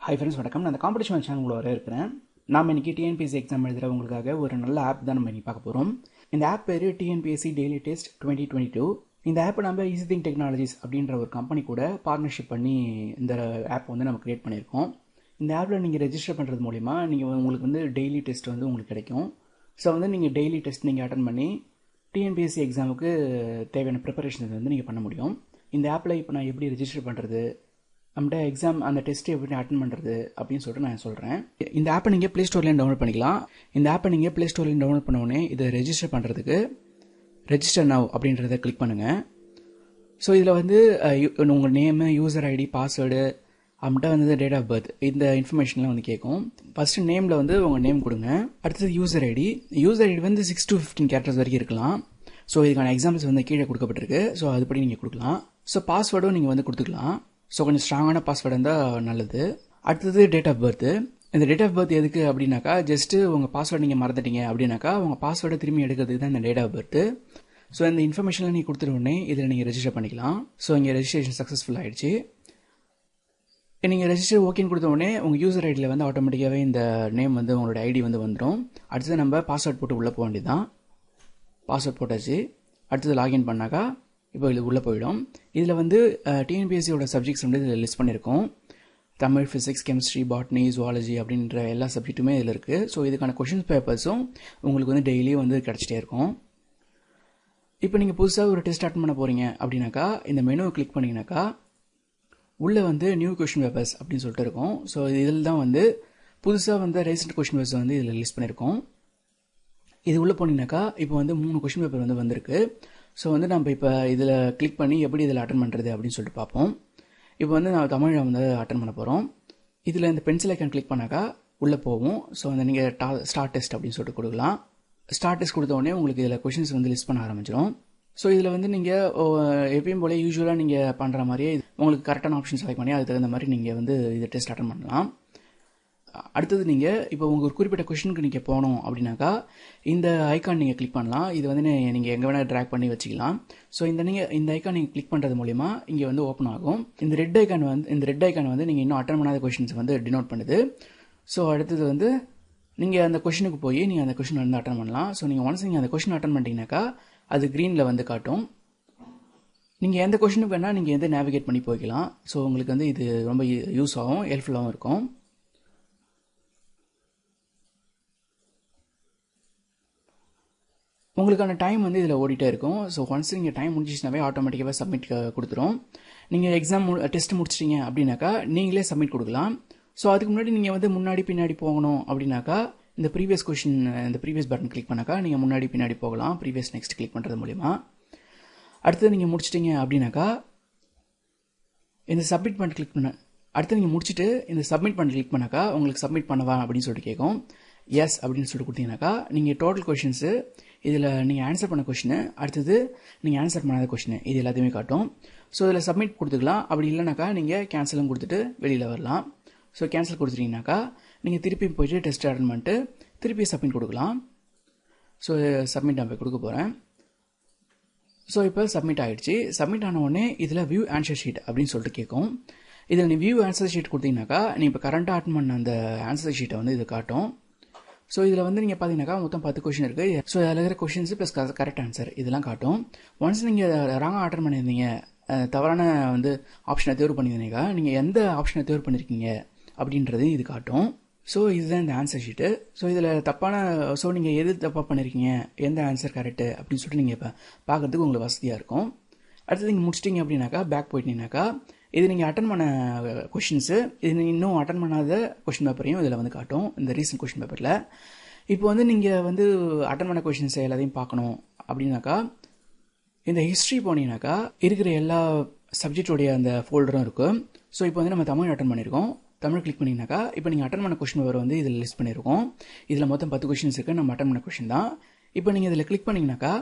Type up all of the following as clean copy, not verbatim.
Hi friends, வணக்கம். நான் அந்த காம்படிஷன் சேனல் வர இருக்கிறேன். நாம் இன்றைக்கி டிஎன்பிஎஸ்சி எக்ஸாம் எழுதுகிறவங்களுக்காக ஒரு நல்ல ஆப் தான் நம்ம இன்றைக்கி பார்க்க போகிறோம். இந்த ஆப் பேர் டிஎன்பிஎஸ்சி டெய்லி டெஸ்ட் 2022. இந்த ஆப் நம்ம ஈஸி திங் டெக்னாலஜிஸ் அப்படின்ற ஒரு கம்பெனி கூட பார்ட்னர்ஷிப் பண்ணி இந்த ஆப் வந்து நம்ம கிரியேட் பண்ணியிருக்கோம். இந்த ஆப்பில் நீங்கள் ரெஜிஸ்டர் பண்ணுறது மூலிமா உங்களுக்கு வந்து டெய்லி டெஸ்ட் வந்து உங்களுக்கு கிடைக்கும். ஸோ வந்து நீங்கள் டெய்லி டெஸ்ட் நீங்கள் அட்டன் பண்ணி டிஎன்பிஎஸ்சி எக்ஸாமுக்கு தேவையான ப்ரிப்பரேஷன் வந்து நீங்கள் பண்ண முடியும். இந்த ஆப்பில் இப்போ நான் எப்படி ரெஜிஸ்டர் பண்ணுறது, நம்மகிட்ட எக்ஸாம் அந்த டெஸ்ட் எப்படி அட்டன் பண்ணுறது அப்படின்னு சொல்லிட்டு நான் சொல்கிறேன். இந்த ஆப்பை நீங்கள் ப்ளே ஸ்டோர்லேயும் டவுன்லோட் பண்ணிக்கலாம். இந்த ஆப்பை நீங்கள் ப்ளே ஸ்டோர்லேயும் டவுன்லோட் பண்ண உடனே இதை ரெஜிஸ்டர் பண்ணுறதுக்கு ரெஜிஸ்டர் நவ் அப்படின்றத கிளிக் பண்ணுங்கள். ஸோ இதில் வந்து உங்கள் நேமு, யூசர் ஐடி, பாஸ்வேர்டு, நம்மகிட்ட வந்து டேட் ஆஃப் பர்த், இந்த இன்ஃபர்மேஷன்லாம் வந்து கேட்கும். ஃபஸ்ட்டு நேமில் வந்து உங்கள் நேம் கொடுங்க. அடுத்தது யூசர் ஐடி. யூசர் ஐடி வந்து 6 to 15 கேரக்டர்ஸ் வரைக்கும் இருக்கலாம். ஸோ இதுக்கான எக்ஸாம்பிள்ஸ் வந்து கீழே கொடுக்கப்பட்டிருக்கு. ஸோ அதுபடி நீங்கள் கொடுக்கலாம். ஸோ பாஸ்வேர்டும் நீங்கள் வந்து கொடுத்துக்கலாம். ஸோ கொஞ்சம் ஸ்ட்ராங்கான பாஸ்வேர்டு இருந்தால் நல்லது. அடுத்தது டேட் ஆஃப் பர்த்து. இந்த டேட் ஆஃப் பர்த் எதுக்கு அப்படின்னாக்கா, ஜஸ்ட்டு உங்கள் பாஸ்வேர்டு நீங்கள் மறந்துட்டீங்க அப்படின்னாக்கா உங்கள் பாஸ்வேர்டை திரும்பி எடுக்கிறதுக்கு தான் இந்த டேட் ஆஃப் பர்த்து. ஸோ இந்த இன்ஃபர்மேஷனில் நீங்கள் கொடுத்துட்ட உடனே இதில் நீங்கள் ரெஜிஸ்டர் பண்ணிக்கலாம். ஸோ இங்கே ரெஜிஸ்ட்ரேஷன் சக்ஸஸ்ஃபுல் ஆகிடுச்சு. நீங்கள் ரெஜிஸ்டர் ஓகேன்னு கொடுத்த உடனே உங்கள் யூசர் ஐடியில் வந்து ஆட்டோமேட்டிக்காகவே இந்த நேம் வந்து உங்களோட ஐடி வந்து வந்துடும். அடுத்தது நம்ம பாஸ்வேர்ட் போட்டு உள்ளே போக வேண்டியது தான். பாஸ்வேர்ட் போட்டாச்சு. அடுத்தது லாகின் பண்ணாக்கா இப்போ இது உள்ளே போயிடும். இதில் வந்து டிஎன்பிஎஸ்சியோட சப்ஜெக்ட்ஸ் வந்து இதில் லிஸ்ட் பண்ணியிருக்கோம். Tamil, physics, chemistry, botany, zoology அப்படின்ற எல்லா சப்ஜெக்ட்டுமே இதில் இருக்குது. ஸோ இதுக்கான கொஷின்ஸ் பேப்பர்ஸும் உங்களுக்கு வந்து டெய்லியும் வந்து கிடச்சிட்டே இருக்கும். இப்போ நீங்கள் புதுசாக ஒரு டெஸ்ட் அட்டன் பண்ண போகிறீங்க அப்படின்னாக்கா இந்த மெனுவை கிளிக் பண்ணிங்கனாக்கா உள்ளே வந்து நியூ கொஷின் பேப்பர்ஸ் அப்படின்னு சொல்லிட்டு இருக்கும். ஸோ இதில் தான் வந்து புதுசாக வந்து ரீசெண்ட் கொஷின் பேப்பர்ஸ் வந்து இதில் லிஸ்ட் பண்ணியிருக்கோம். இது உள்ளே போனீங்கன்னாக்கா இப்போ வந்து 3 கொஷின் பேப்பர் வந்து வந்திருக்கு. ஸோ வந்து நம்ம இப்போ இதில் கிளிக் பண்ணி எப்படி இதில் அட்டன் பண்ணுறது அப்படின்னு சொல்லிட்டு பார்ப்போம். இப்போ வந்து நான் தமிழை வந்து அட்டன் பண்ண போகிறோம். இதில் இந்த பென்சில் ஐக்கான் கிளிக் பண்ணாக்கா உள்ளே போவோம். ஸோ வந்து நீங்கள் ஸ்டார்ட் டெஸ்ட் அப்படின்னு சொல்லிட்டு கொடுக்கலாம். ஸ்டார்ட் டெஸ்ட் கொடுத்த உடனே உங்களுக்கு இதில் கொஷின்ஸ் வந்து லிஸ்ட் பண்ண ஆரம்பிச்சிடும். ஸோ இதில் வந்து நீங்கள் எப்பயும் போல யூஸ்வலாக நீங்கள் பண்ணுற மாதிரியே உங்களுக்கு கரெக்டான ஆப்ஷன் செலக்ட் பண்ணி அதுக்கு தகுந்த மாதிரி நீங்கள் வந்து இதை டெஸ்ட் அட்டன் பண்ணலாம். அடுத்தது நீங்கள் இப்போ உங்கள் ஒரு குறிப்பிட்ட கொஷனுக்கு நீங்கள் போகணும் அப்படின்னாக்கா இந்த ஐக்கான் நீங்கள் கிளிக் பண்ணலாம். இது வந்து நீங்கள் எங்கே வேணால் ட்ராக் பண்ணி வச்சுக்கலாம். ஸோ இந்த ஐக்கான் நீங்கள் கிளிக் பண்ணுறது மூலிமா இங்கே வந்து ஓப்பன் ஆகும். இந்த ரெட் ஐக்கான் வந்து நீங்கள் இன்னும் அட்டன் பண்ணாத கொஷின்ஸ் வந்து டினோட் பண்ணுது. ஸோ அடுத்தது வந்து நீங்கள் அந்த கொஷனுக்கு போய் நீங்கள் அந்த கொஷின் வந்து அட்டன் பண்ணலாம். ஸோ நீங்கள் ஒன்ஸ் நீங்கள் அந்த கொஷின் அட்டன் பண்ணிட்டீங்கன்னாக்கா அது க்ரீனில் வந்து காட்டும். நீங்கள் எந்த கொஷனுக்கு வேணால் நீங்கள் எந்த நேவிகேட் பண்ணி போய்க்கலாம். ஸோ உங்களுக்கு வந்து இது ரொம்ப யூஸ் ஆகும், ஹெல்ப்ஃபுல்லாகவும் இருக்கும். உங்களுக்கான டைம் வந்து இதில் ஓடிட்டே இருக்கும். ஸோ ஒன்ஸ் நீங்கள் டைம் முடிஞ்சிச்சுனாவே ஆட்டோமேட்டிக்காகவே சப்மிட் கொடுத்துரும். நீங்கள் எக்ஸாம் டெஸ்ட் முடிச்சிட்டிங்க அப்படின்னாக்கா நீங்களே சப்மிட் கொடுக்கலாம். ஸோ அதுக்கு முன்னாடி நீங்கள் வந்து முன்னாடி பின்னாடி போகணும் அப்படின்னாக்கா இந்த ப்ரீவியஸ் பட்டன் கிளிக் பண்ணாக்கா நீங்கள் முன்னாடி பின்னாடி போகலாம். ப்ரீவியஸ் நெக்ஸ்ட் கிளிக் பண்ணுறது மூலிமா. அடுத்தது நீங்கள் முடிச்சிட்டிங்க அப்படின்னாக்கா இந்த சப்மிட் பட்டன் கிளிக் பண்ண அடுத்து நீங்கள் முடிச்சுட்டு இந்த சப்மிட் பட்டன் கிளிக் பண்ணாக்கா உங்களுக்கு சப்மிட் பண்ணவா அப்படின்னு சொல்லிட்டு கேட்கும். எஸ் அப்படின்னு சொல்லிட்டு கொடுத்தீங்கன்னாக்கா நீங்கள் டோட்டல் கொஷின்ஸு இதில் நீங்கள் ஆன்சர் பண்ண கொஷின், அடுத்தது நீங்கள் ஆன்சர் பண்ணாத கொஷின், இது எல்லாத்தையுமே காட்டும். ஸோ இதில் சப்மிட் கொடுத்துக்கலாம். அப்படி இல்லைனாக்கா நீங்கள் கேன்சலும் கொடுத்துட்டு வெளியில் வரலாம். ஸோ கேன்சல் கொடுத்துட்டீங்கன்னாக்கா நீங்கள் திருப்பி போய்ட்டு டெஸ்ட் அட்டன் பண்ணிட்டு திருப்பி சப்மிட் கொடுக்கலாம். ஸோ சப்மிட் நான் போய் கொடுக்க போகிறேன். ஸோ இப்போ சப்மிட் ஆகிடுச்சு. சப்மிட் ஆன உடனே இதில் வியூ ஆன்சர் ஷீட் அப்படின்னு சொல்லிட்டு கேட்கும். இதில் நீ வியூ ஆன்சர் ஷீட் கொடுத்தீங்கன்னாக்கா நீ இப்போ கரண்ட்டாக அட்டன் பண்ண அந்த ஆன்சர் ஷீட்டை வந்து இது காட்டும். ஸோ இதில் வந்து நீங்கள் பார்த்தீங்கன்னாக்கா மொத்தம் 10 கொஷின் இருக்குது. ஸோ அதில் இருக்கிற கொஷின்ஸ் ப்ளஸ் கரெக்ட் ஆன்சர் இதெல்லாம் காட்டும். ஒன்ஸ் நீங்கள் ராங்காக அட்டன் பண்ணியிருந்தீங்க, தவறான வந்து ஆப்ஷனை தேர்வு பண்ணியிருந்தீங்க, நீங்கள் எந்த ஆப்ஷனை தேர்வு பண்ணியிருக்கீங்க அப்படின்றது இது காட்டும். ஸோ இதுதான் இந்த ஆன்சர் ஷீட்டு. ஸோ இதில் நீங்கள் எது தப்பாக பண்ணியிருக்கீங்க, எந்த ஆன்சர் கரெக்டு அப்படின்னு சொல்லிட்டு நீங்கள் இப்போ பார்க்குறதுக்கு உங்களுக்கு வசதியாக இருக்கும். அடுத்தது நீங்கள் முடிச்சிட்டிங்க அப்படின்னாக்கா பேக் போயிட்டீங்கன்னாக்கா இது நீங்கள் அட்டன் பண்ண கொஷின்ஸு, இது நீங்கள் இன்னும் அட்டன் பண்ணாத கொஷின் பேப்பரையும் இதில் வந்து காட்டும் இந்த ரீசன்ட் கொஷின் பேப்பரில். இப்போ வந்து நீங்கள் வந்து அட்டன் பண்ண கொஷின்ஸை எல்லாத்தையும் பார்க்கணும் அப்படின்னாக்கா இந்த ஹிஸ்ட்ரி போனீங்கன்னாக்கா இருக்கிற எல்லா சப்ஜெக்டோடைய அந்த ஃபோல்டரும் இருக்கும். ஸோ இப்போ வந்து நம்ம தமிழ் அட்டன் பண்ணியிருக்கோம். தமிழ் கிளிக் பண்ணிங்கனாக்கா இப்போ நீங்கள் அட்டன் பண்ண கொஷின் பேப்பர் வந்து இதில் லிஸ்ட் பண்ணியிருக்கோம். இதில் மொத்தம் 10 கொஷின்ஸ் இருக்குது. நம்ம அட்டன் பண்ண கொஷின் தான். இப்போ நீங்கள் இதில் கிளிக் பண்ணிங்கனாக்கா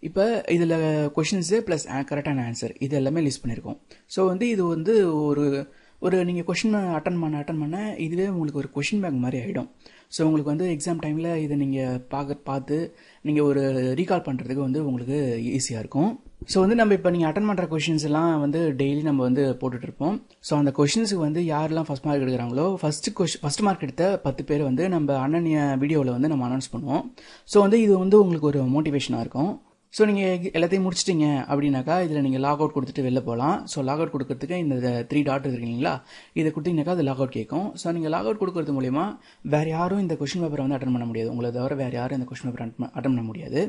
இப்போ இதில் கொஷின்ஸு ப்ளஸ் கரெக்டான ஆன்சர் இது எல்லாமே லிஸ்ட் பண்ணியிருக்கோம். ஸோ வந்து இது வந்து ஒரு நீங்கள் கொஷின் அட்டன் பண்ண இதுவே உங்களுக்கு ஒரு கொஷின் பேங்க் மாதிரி ஆகிடும். ஸோ உங்களுக்கு வந்து எக்ஸாம் டைமில் இதை நீங்கள் பார்த்து நீங்கள் ஒரு ரீகால் பண்ணுறதுக்கு வந்து உங்களுக்கு ஈஸியாக இருக்கும். ஸோ வந்து நம்ம இப்போ நீங்கள் அட்டன் பண்ணுற கொஷின்ஸ் எல்லாம் வந்து டெய்லி நம்ம வந்து போட்டுட்ருப்போம். ஸோ அந்த கொஷின்ஸுக்கு வந்து யாரெல்லாம் ஃபஸ்ட் மார்க் எடுக்கிறாங்களோ ஃபஸ்ட் மார்க் எடுத்த 10 பேர் வந்து நம்ம அண்ணனிய வீடியோவில் வந்து நம்ம அனௌன்ஸ் பண்ணுவோம். ஸோ வந்து இது வந்து உங்களுக்கு ஒரு மோட்டிவேஷனாக இருக்கும். ஸோ நீங்கள் எல்லாத்தையும் முடிச்சிட்டிங்க அப்படின்னாக்கா இதில் நீங்கள் லாக் அவுட் கொடுத்துட்டு வெளில போகலாம். ஸோ லாக் அவுட் கொடுக்கறதுக்கு இந்த 3 டாட் இருக்கீங்களா, இதை கொடுத்தீங்கன்னாக்கா அது லாக் அவுட் கேட்கும். ஸோ நீங்கள் லாக் அவுட் கொடுக்கறது மூலிமா வேறு யாரும் இந்த கொஷின் பேப்பரை வந்து அட்டன் பண்ண முடியாது. உங்களை தவிர வேறு யாரும் இந்த கொஷின் பேப்பர் அட்டன் பண்ண முடியாது.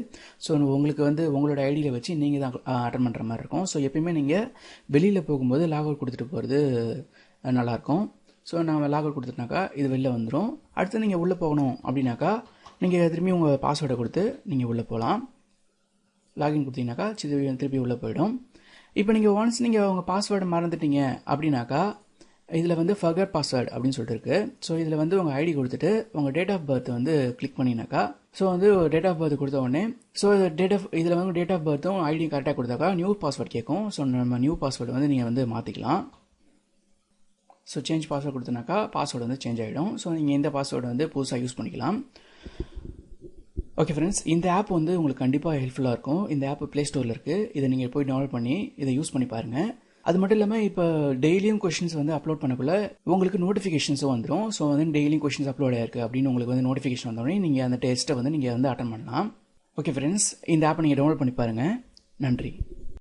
ஸோ உங்களுக்கு வந்து உங்களோட ஐடியில் வச்சு நீங்கள் தான் அட்டன் பண்ணுற மாதிரி இருக்கும். ஸோ எப்பயுமே நீங்கள் வெளியில் போகும்போது லாக் அவுட் கொடுத்துட்டு போகிறது நல்லாயிருக்கும். ஸோ நான் லாக் அவுட் கொடுத்துட்டாக்கா இது வெளில வந்துடும். அடுத்து நீங்கள் உள்ளே போகணும் அப்படின்னாக்கா நீங்கள் திரும்பி உங்கள் பாஸ்வேர்டை கொடுத்து நீங்கள் உள்ளே போகலாம். லாகின் கொடுத்தீங்கன்னாக்கா திருப்பி உள்ளே போயிடும். இப்போ நீங்கள் ஒன்ஸ் நீங்கள் உங்கள் பாஸ்வேர்டை மறந்துட்டீங்க அப்படின்னாக்கா இதில் வந்து ஃபர்கட் பாஸ்வேர்டு அப்படின்னு சொல்லிட்டு இருக்கு. ஸோ இதில் வந்து உங்கள் ஐடி கொடுத்துட்டு உங்கள் டேட் ஆஃப் பர்த் வந்து கிளிக் பண்ணினாக்கா ஸோ வந்து டேட் ஆஃப் பர்த் கொடுத்த உடனே ஸோ இதில் வந்து டேட் ஆஃப் பர்த்தும் ஐடியும் கரெக்டாக கொடுத்தாக்கா நியூ பாஸ்வேர்டு கேட்கும். ஸோ நம்ம நியூ பாஸ்வேர்டு வந்து நீங்கள் வந்து மாற்றிக்கலாம். ஸோ சேஞ்ச் பாஸ்வேர்டு கொடுத்தனாக்கா பாஸ்வேர்டு வந்து சேஞ்ச் ஆகிடும். ஸோ நீங்கள் இந்த பாஸ்வேர்டு வந்து புதுசாக யூஸ் பண்ணிக்கலாம். ஓகே ஃப்ரெண்ட்ஸ், இந்த ஆப் வந்து உங்களுக்கு கண்டிப்பாக ஹெல்ப்ஃபுல்லாக இருக்கும். இந்த ஆப் ப்ளே ஸ்டோரில் இருக்குது. இதை நீங்கள் போய் டவுன்லோட் பண்ணி இதை யூஸ் பண்ணி பாருங்கள். அது மட்டும் இல்லாமல் இப்போ டெய்லியும் கொஷின்ஸ் வந்து அப்லோட் பண்ணக்குள்ள உங்களுக்கு நோட்டிஃபிகேஷன்ஸும் வந்துடும். ஸோ வந்து டெய்லியும் கொஷின்ஸ் அப்லோட் ஆயிருக்கு அப்படின்னு உங்களுக்கு வந்து நோட்டிஃபிகேஷன் வந்தோடனே நீங்கள் அந்த டெஸ்ட்டை வந்து நீங்கள் வந்து அட்டன் பண்ணலாம். ஓகே ஃப்ரெண்ட்ஸ், இந்த ஆப்பை நீங்கள் டவுன்லோட் பண்ணி பாருங்கள். நன்றி.